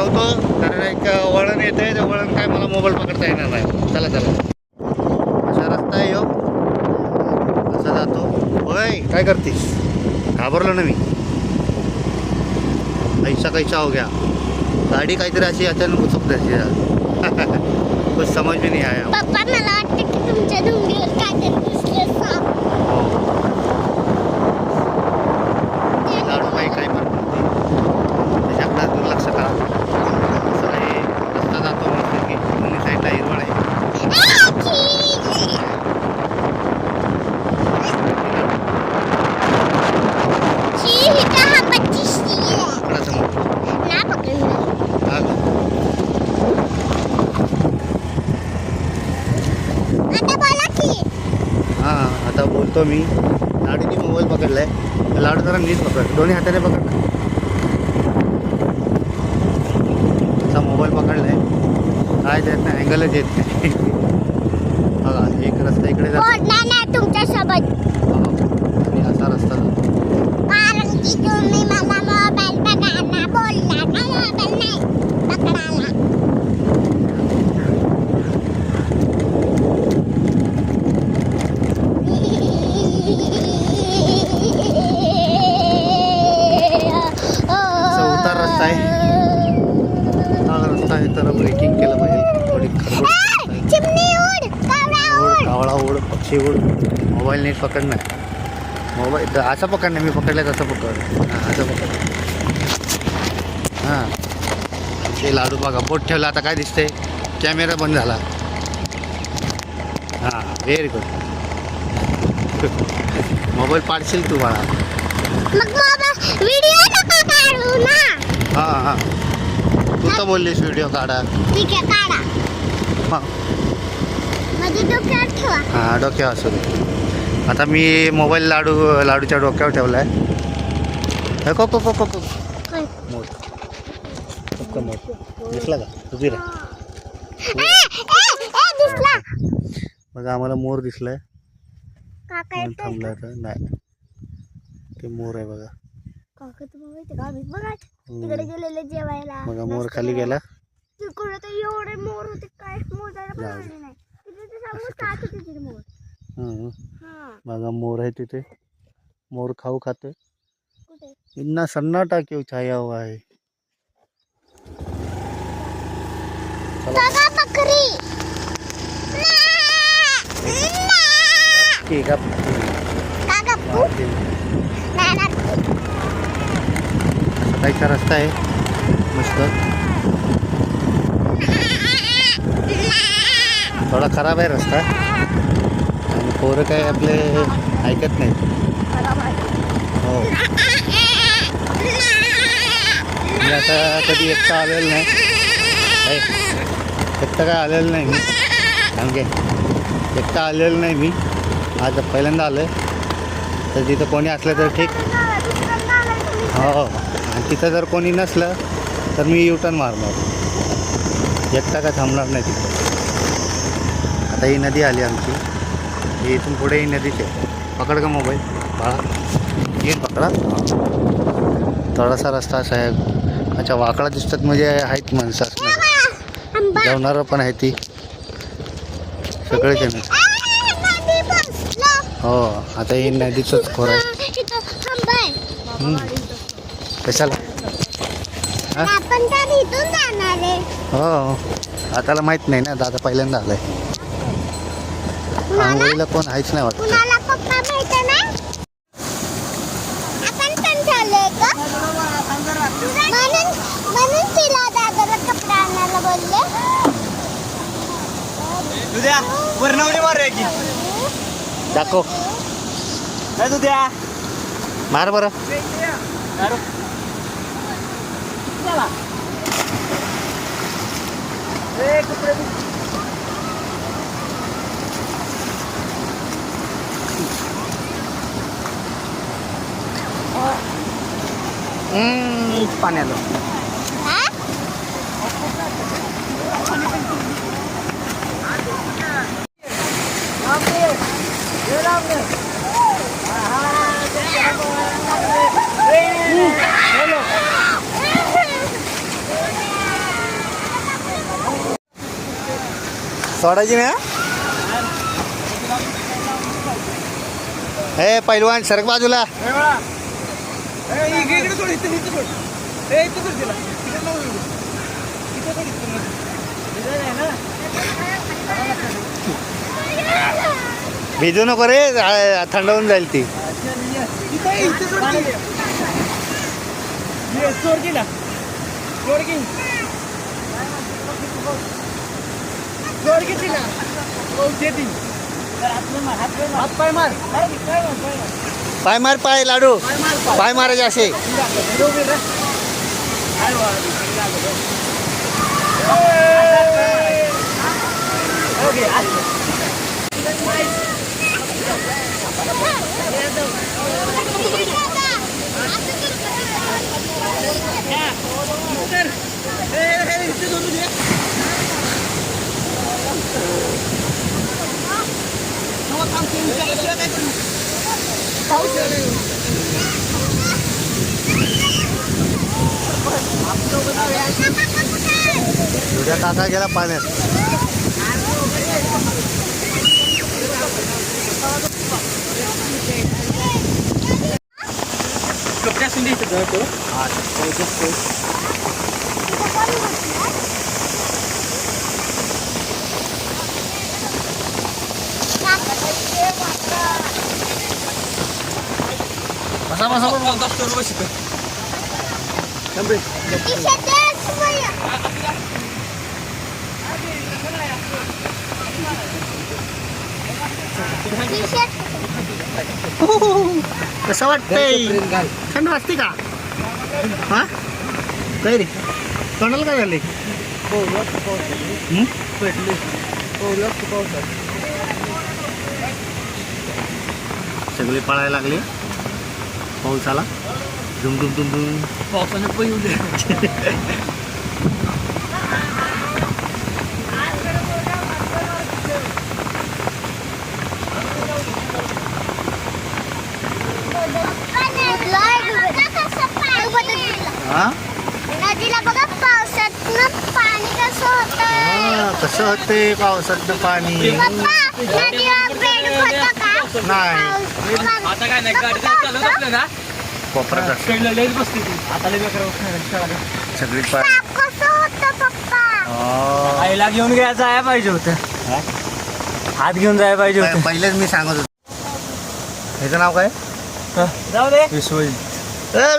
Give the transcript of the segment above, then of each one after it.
ठेवतो कारण एक वळण येते, ते वळण काय मला मोबाईल पकडता येणार नाही. चला चला, असा रस्ता आहे हो, असा जातो. होय काय करतीस? घाबरलो ना मी. ऐसा कैसा हो गया, गाडी काहीतरी अशी अचानक घुसपते अशी. कुछ समज भी नहीं आया. पप्पा मला वाटतं की तुमच्या डोंगरीवर काहीतरी दिसलं साप. लाडू काही काही पण त्याच्याकडे दुर्लक्ष करा. असं काही रस्ता जातो मस्त की दोन्ही साईडला हिरवळ आहे. हां आता बोलतो मी. लाडूनी मोबाईल पकडलाय, लाडू जरा नीट पकड, दोन्ही हाताने पकड ना. असा मोबाईल पकडलाय, काय देत नाही, अँगलच येत नाही. बघा एक रस्ता इकडे जातो तुमच्या सोबत आणि असा रस्ता जातो. कारण की तुम्ही मला मोबाईल बघायला बोलला का मोबाईल नाही पकडायला. रस्ता आहे, हा रस्ता आहे तर ब्रेकिंग केलं पाहिजे. थोडी कावळा उड, पक्षी उड. मोबाईल नीट पकड ना, मोबाईल असं पकड नाही, मी पकडलं तसं पकड. हां असं पकड. हां ते लाडू बघा बोट ठेवला, आता काय दिसतंय, कॅमेरा बंद झाला. हां व्हेरी गुड. मोबाईल पाडशील तू बाळा. व्हिडिओ नका काढू ना. हां हां तू तर बोललीस व्हिडिओ काढा. ठीक आहे काढा. हां माझ्या डोक्यावर ठेवा. हां डोक्यावर असू दे. आता मी मोबाईल लाडूच्या डोक्यावर ठेवला आहे. को को को को मोर दिसला का? उभी राहा. दिसला बघा आम्हाला मोर दिसलाय, काका थांबला आता. नाही ते मोर आहे बघा. काका तुम्हाला माहिती का आम्ही बघा तिकडे गेलेले जेवायला. बघा मोर खाली गेला. तिकडे तर एवढे मोर होते, काय मोजायला पण आले नाही. तिथे समोर काच होते तिथे मोर. बघा मोर आहे तिथे, मोर खाऊ खाते. कुठे? इतना सन्नाटा क्यों छाया हुआ है? काका बकरी. ठीक आहे काका काहीचा रस्ता आहे मस्त, थोडा खराब आहे रस्ता आणि पोरं काय आपले ऐकत नाहीत. हो मी आता कधी एकटा आलेलं नाही, एकटा काय आलेलं नाही मी. सांगे एकटा आलेलं नाही मी, आज पहिल्यांदा आलं आहे. तर तिथं कोणी असलं तर ठीक. हो आणि तिथं जर कोणी नसलं तर मी युटर्न मारणार, एकटा काय थांबणार नाही तिथं. आता ही नदी आली आमची, ही इथून पुढे ही नदीच आहे. पकड का मोबाईल बाळा, येईल पकडा. थोडासा रस्ता असा आहे. अच्छा वाकडा दिसतात म्हणजे आहेत माणसं असणार, जेवणारं पण आहे ती सगळेच आहे. हो आता ही नदीचंच खोर आहे. कशाला आपण तर इथून जाणार आहे. हो आताला माहित नाही ना, दादा पहिल्यांदा आलाय. आंघोळीला कोण आहेच नाही वाटत. कुणाला पप्पा माहिती ना, आपण पण चाललोय का म्हणून तिला दादाला कपडा आणायला बोलले. तुझ्या वर्णवली मारूया की दाखव काय तुझ्या मार बरं. पाण्याला सोडायची ना. हे पैलवान सरक बाजूला. भिजू नको रे, थंड होऊन जाईल ती. पाय मार, पाय लाडू, पाय मारायचे असे. उद्या काका गेला पाण्यात. कसं वाटतंय? थंड वाजते का? हा काय रे, तोंडाला काय झाले? सगळे पळायला लागले. पाऊस आला. दुम दुम दुम दुम. पावसाने पहिले नदीला बघा पावसातनं पाणी कसं होतं. कसं होते पावसातलं पाणी? नदीवर बेड होतं का? नाही, आता काय नाही, गाडी चालवत आपलं ना कोपऱ्यात असतं. सगळी पाय. साप कसं होतं पप्पा? आईला घेऊन जायला पाहिजे होतं. हात घेऊन जायला पाहिजे होतं. पहिलेच मी सांगत होतो. ह्याचं नाव काय? जाऊ दे. विश्वजी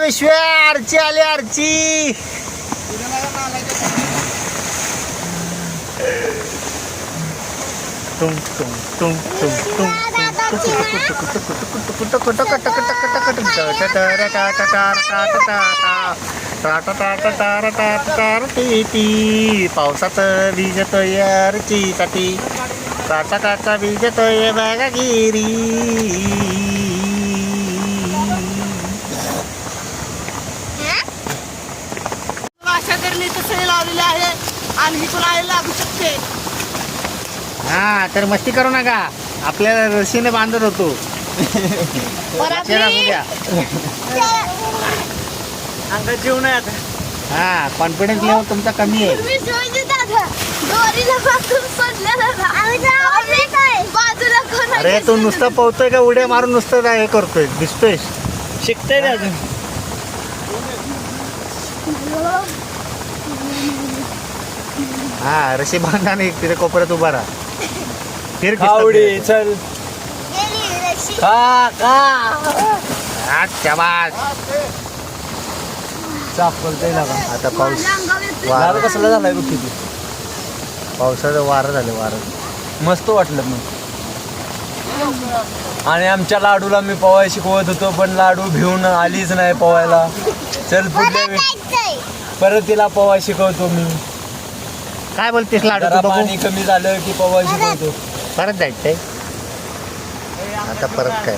विश्व आरची आली. आरची टुंग टुंग टुंग टुंग टुंग पावसात भिजतोय आरचीसाठी. काचा काचा भिजतोय बागागिरी. लावलेले आहे आणि ही तुला लागू शकते. हा तर मस्ती करू नका. आपल्याला रशीने बांधत होतो. अंगात जीव नाही आता. हा कॉन्फिडन्स लेवल तुमचा कमी आहे. अरे तू नुसतं पोहतोय का उड्या मारून नुसतं हे करतोय दिसतोय. शिकताय ना अजून. हा रशी बांधा नाही तिथे कोपऱ्यात उभा राहा. फिर आवडी चल. शाबास. चाप बोलतोय ना का. आता पाऊस वारं कसला झालाय बघ किती. पावसाचं वारं झालं. वारं मस्त वाटलं मग. आणि आमच्या लाडूला मी पोहायला शिकवत होतो पण लाडू भिवून आलीच नाही पोहायला. चल पुढल्या वेळी परत तिला पोहायला शिकवतो मी. काय बोलतेस लाडू? जरा तू बघू. पाणी कमी झालं की पोहायला शिकवतो. परत जायचंय आता. परत काय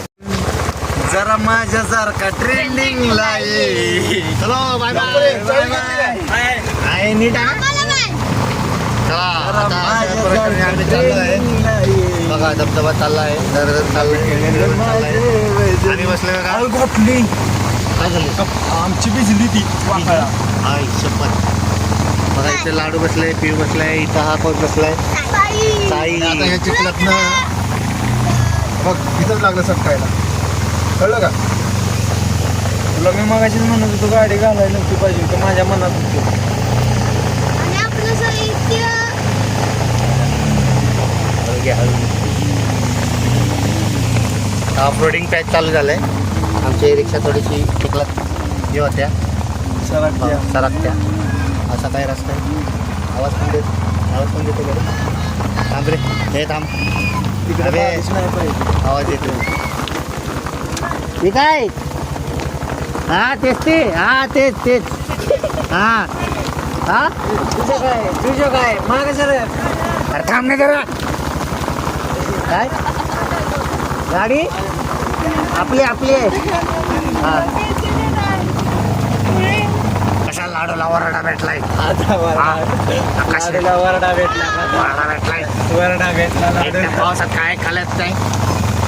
जरा माझ्यासारखा ट्रेंडिंगला ये. चलो बाय बाय. आहे नीट आहे ना? चला आता अशा प्रकारे आम्ही चाललो आहे. बघा धबधबा चालला आहे. दर चाललाय. आणि बसले का घोटली काय झालं? आमची भिजली ती वाकाळा. आई शपथ. बघा इथे लाडू बसलाय. पिऊ बसलाय. इथं हा कोण बसलाय. आई आणि आता या चिखलातनं बघ इथंच लागलं सटकायला, कळलं का? तुला मी मगाशीच म्हणत होतो गाडी घालायला नव्हती पाहिजे होती, माझ्या मनात होती. आणि आपलं साहित्य हळू घ्या, हळू. ऑफरोडिंग पॅच चालू झालंय. आमची रिक्षा थोडीशी चिखलात हे होत्या, सरकत्या. सरकत्या. असा काय रस्ता आहे. आवाज पण देतो बरं. थांब रे, हे थांब. तिकडे अबे. पाऊस नाही पाहिजे. आवाज येतो. ठीक आहे. हा तेच ते, हा तेच हा हा. तुझं काय माग सर अरे थांब ना जरा. काय गाडी आपली आहे. हा कशा लाडूला वरडा भेटलाय. आता लाडूला वरडा भेटला. वरडा भेटलाय. वरडा भेटला त्या लाडूला. पावसात काय खाल्लंच नाही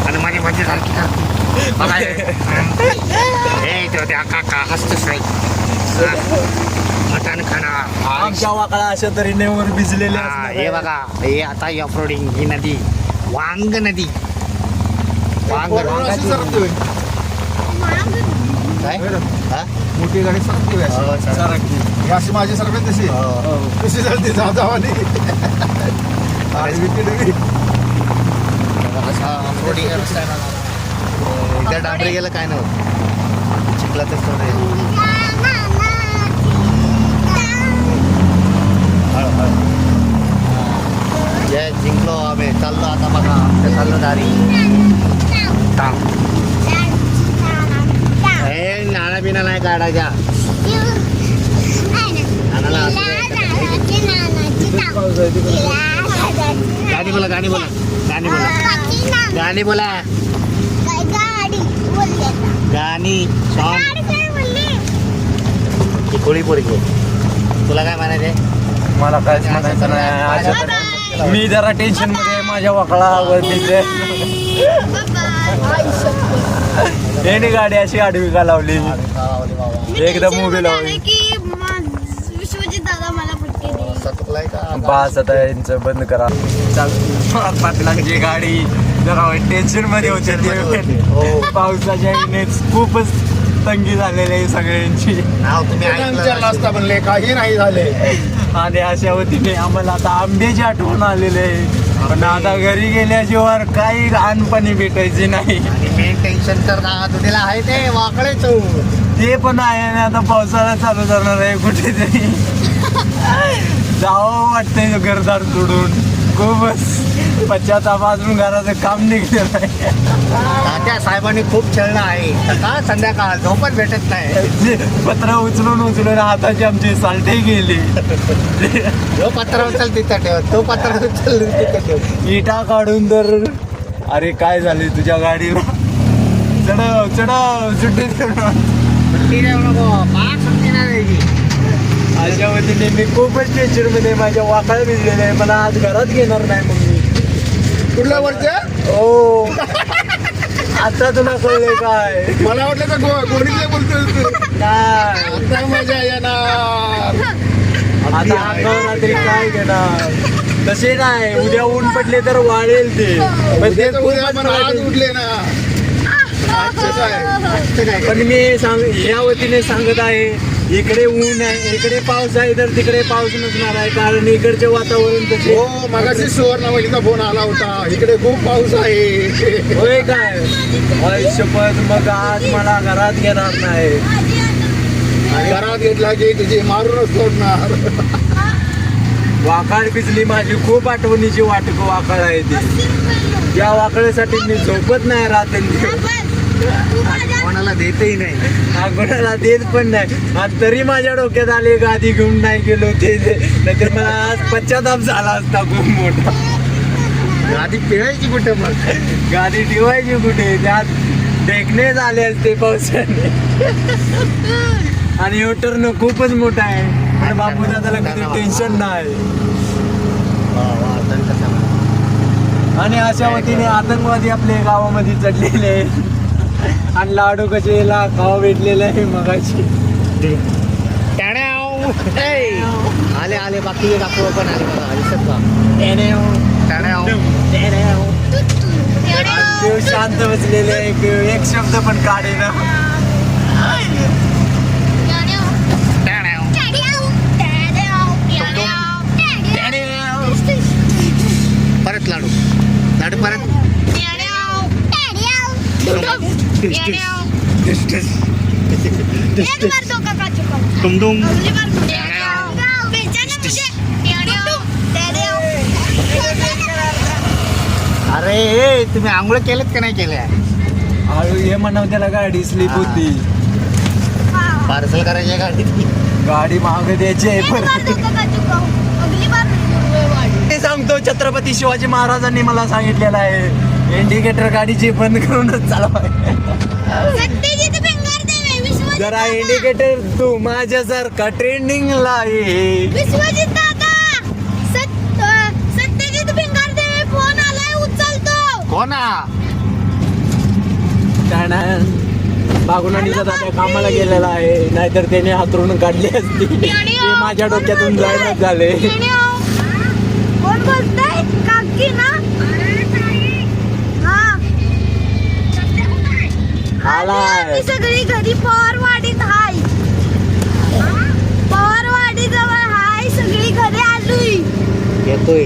आणि माझी मजा सारखी करते. बघा हे ते त्या काका हसतच नाही. मटण खाणार. आमच्या वाकडा अशा तऱ्हेने वर भिजलेले हा, हे बघा हे आता ऑफरोडिंग. ही नदी वांग नदी. वांग अशी सरकतोय. काय हा? मोठी गाडी सरकतोय अशी. हो, सर. सरकती. ही अशी माझी सरकत तशी हो. कशी चालते जावानी. असा ऑफरोडिंग रस्ता आहे ना. एकदा डांबरे गेलं काय नव्हतं, चिखलातच थोडं. जय जिंकलो आम्ही. चाललो आता बघा आमच्या चाललो दारी. हे नाणा बिना नाही काढायच्या. गाणी बोला गाणी बोला गाणी बोला गाणी बोला गाणी सॉन्ग. कोळी पोरगी तुला काय म्हणायचंय? मला काहीच म्हणायचं नाही अशा तऱ्हेने. मी जरा टेन्शन मध्ये आहे माझ्या वाकडावरती. याने गाडी अशी आडवी का लावली. एकदम उभी लावली. विश्वजित दादा मला फटके दिले. सतुकलाय का बास आता यांचं बंद करा. पाटलांची गाडी जरा टेन्शन मध्ये होते ते. हो. पावसाच्या येणेच खूपच तंगी झालेली आहे सगळ्यांची. नाव तुम्ही विचारला ऐकलं असता म्हणले काही नाही झाले. आणि अशा वतीने आम्हाला आता आंब्याची आठवण आलेली आहे. पण आता घरी गेल्याशिवाय काही लहानपणी भेटायची नाही. आणि मेन टेन्शन तर तुला आहे ते वाकडेच. ते पण आहे आणि आता पावसाळा चालू झाणार आहे. कुठेतरी जावं वाटतंय घरदार सोडून. खूपच पश्चाताप अजून घराचं काम निघलेलं आहे. तात्या साहेबांनी खूप छळणं आहे. सकाळ संध्याकाळ झोपच भेटत नाही. पत्र उचलून हाताची आमची सालटे गेली. जो पत्र उचल तिथं ठेव, तो पत्र उचल तिथं ठेव. इटा काढून तर अरे काय झाले तुझ्या गाडीला. चढव सुट्टी सुट्टी देऊ नको, पाक सुट्टी नाही द्यायची. अशा वतीने मी खूपच टेन्शन मध्ये माझ्या वाकाळ भिजलेले आहे. मला आज घरात घेणार नाही मग मी. कुठल्या वरच्या? हो आता तुला कळले काय. मला वाटलं का गोडीतले बोलतोय तू. काय आता मजा येणार. आता अंगावर रात्री काय घेणार. तसे नाही उद्या ऊन पडले तर वाळेल ते. पण ते उद्या पण आज खूपच उठले ना. आजचं काय? पण मी या वतीने सांगत आहे इकडे ऊन आहे इकडे पाऊस आहे तर तिकडे पाऊस नसणार आहे. कारण इकडचे वातावरण तसे. हो मगाशी सुवर्णावलीचा फोन आला होता. इकडे खूप पाऊस आहे. होय काय शपथ. मग आज मला घरात घेणार नाही. घरात घेतला की तुझी मारूनच सोडणार. वाकाळ भिजली माझी. खूप आठवणीची वाकाळ आहे ती. या वाकळीसाठी मी झोपत नाही रात्री. कोणाला देतही नाही. हा कोणाला देत पण नाही. आणि तरी माझ्या डोक्यात आले गादी घेऊन नाही गेलो ते. नाहीतर मला आज पश्चाताप झाला असता खूप मोठा. गादी पिळायची कुठं मग. गादी ठेवायची कुठे. त्यात ढेकणे झाले असते पावसाने. आणि युटर्न खूपच मोठा आहे. आणि बापू दादाला कधी टेन्शन नाही. आणि अशा वतीने आतंकवादी आपल्या गावामध्ये चढलेले आहे. आणि लाडू कसे खावा भेटलेला आहे मगाशी. आले आले बाकी दाखव पण आले बघा. दिसत का? देव शांत बसलेले आहे देव एक शब्द पण काढे ना परत लाडू लाडू परत टुमडुम अरे तुम्ही आंघोळ केलेत का नाही केल्या हळू ये म्हणाव त्याला गाडी स्लिप होती पार्सल करायची गाडी गाडी महाग द्यायची आहे ते सांगतो छत्रपती शिवाजी महाराजांनी मला सांगितलेलं आहे इंडिकेटर गाडीची बंद करूनच चालवाय जरा इंडिकेटर तू माझ्यासारखा ट्रेंडिंगला आहे विश्वजित दादा सत्यजित भिंगारदेव फोन आलाय उचलतो कोणा बागुनानीचा दादा कामाला गेलेला आहे नाहीतर त्याने हातरून काढली असती ते माझ्या डोक्यातून जायलाच झाले कोण बोलतंय काकी ना आलाय. आम्ही सगळी घरी पवारवाडीत हाय पवारवाडी जवळ हाय सगळी घरी आलोय येतोय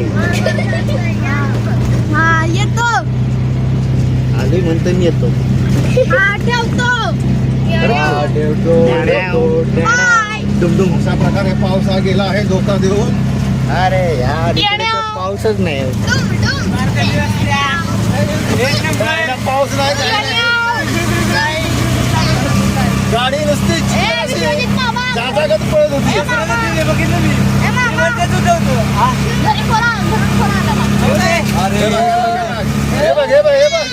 हा येतो आधी म्हणतो मी येतो हा ठेवतो बाय डुमडुम अशा प्रकारे पाऊस हा गेला आहे धोका देऊन. अरे यार इकडे तर पाऊसच नाही जायला पाऊस नाही जायला. गाडी नुसती विश्वजित मामा जागागत पळत होती घरी फोन आला अरे हे बघ हे बघ हे बघ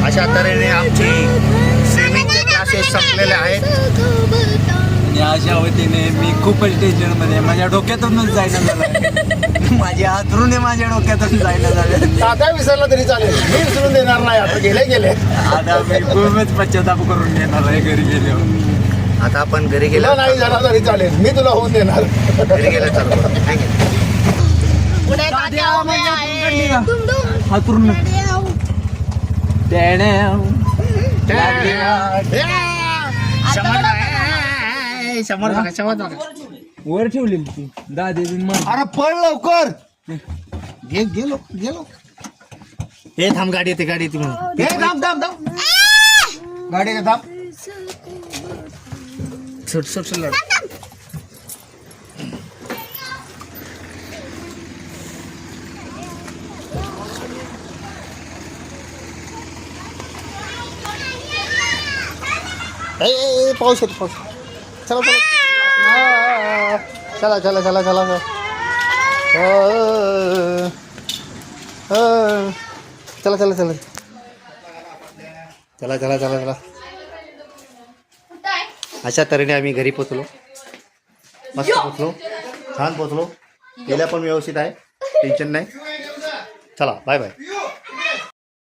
अशा तऱ्हेने आमची स्विमिंगचे क्लासेस संपलेले आहेत आणि अशा वतीने मी खूपच टेन्शन मध्ये माझ्या डोक्यातूनच जायला झालं माझे हातरून माझ्या डोक्यातून जायला झालं दादा विसरला तरी चालेल मी विसरून देणार नाही आता गेले गेले आता मी खूपच पश्चाताप करून येणार आहे घरी गेल्यावर आता आपण घरी तुला गेलो नाही झाला तरी चालेल मी तुला होऊन देणार घरी गेलं चालू हातरून समोर बघा समोर बघा वर ठेवलेली ती दादे अरे पळ लवकर गेलो गेलो हे थांब गाडी येते गाडी येते म्हणून हे थांब थांब थांब गाडी का थांब सुट सुट सुट लाडू. ए पाऊस येतो पाऊस चला चला चला चला चला चला चला चला चला चला चला चला चला अशा तऱ्हेने आम्ही घरी पोचलो मस्त पोचलो छान पोचलो गेल्या पण व्यवस्थित आहे टेन्शन नाही चला बाय बाय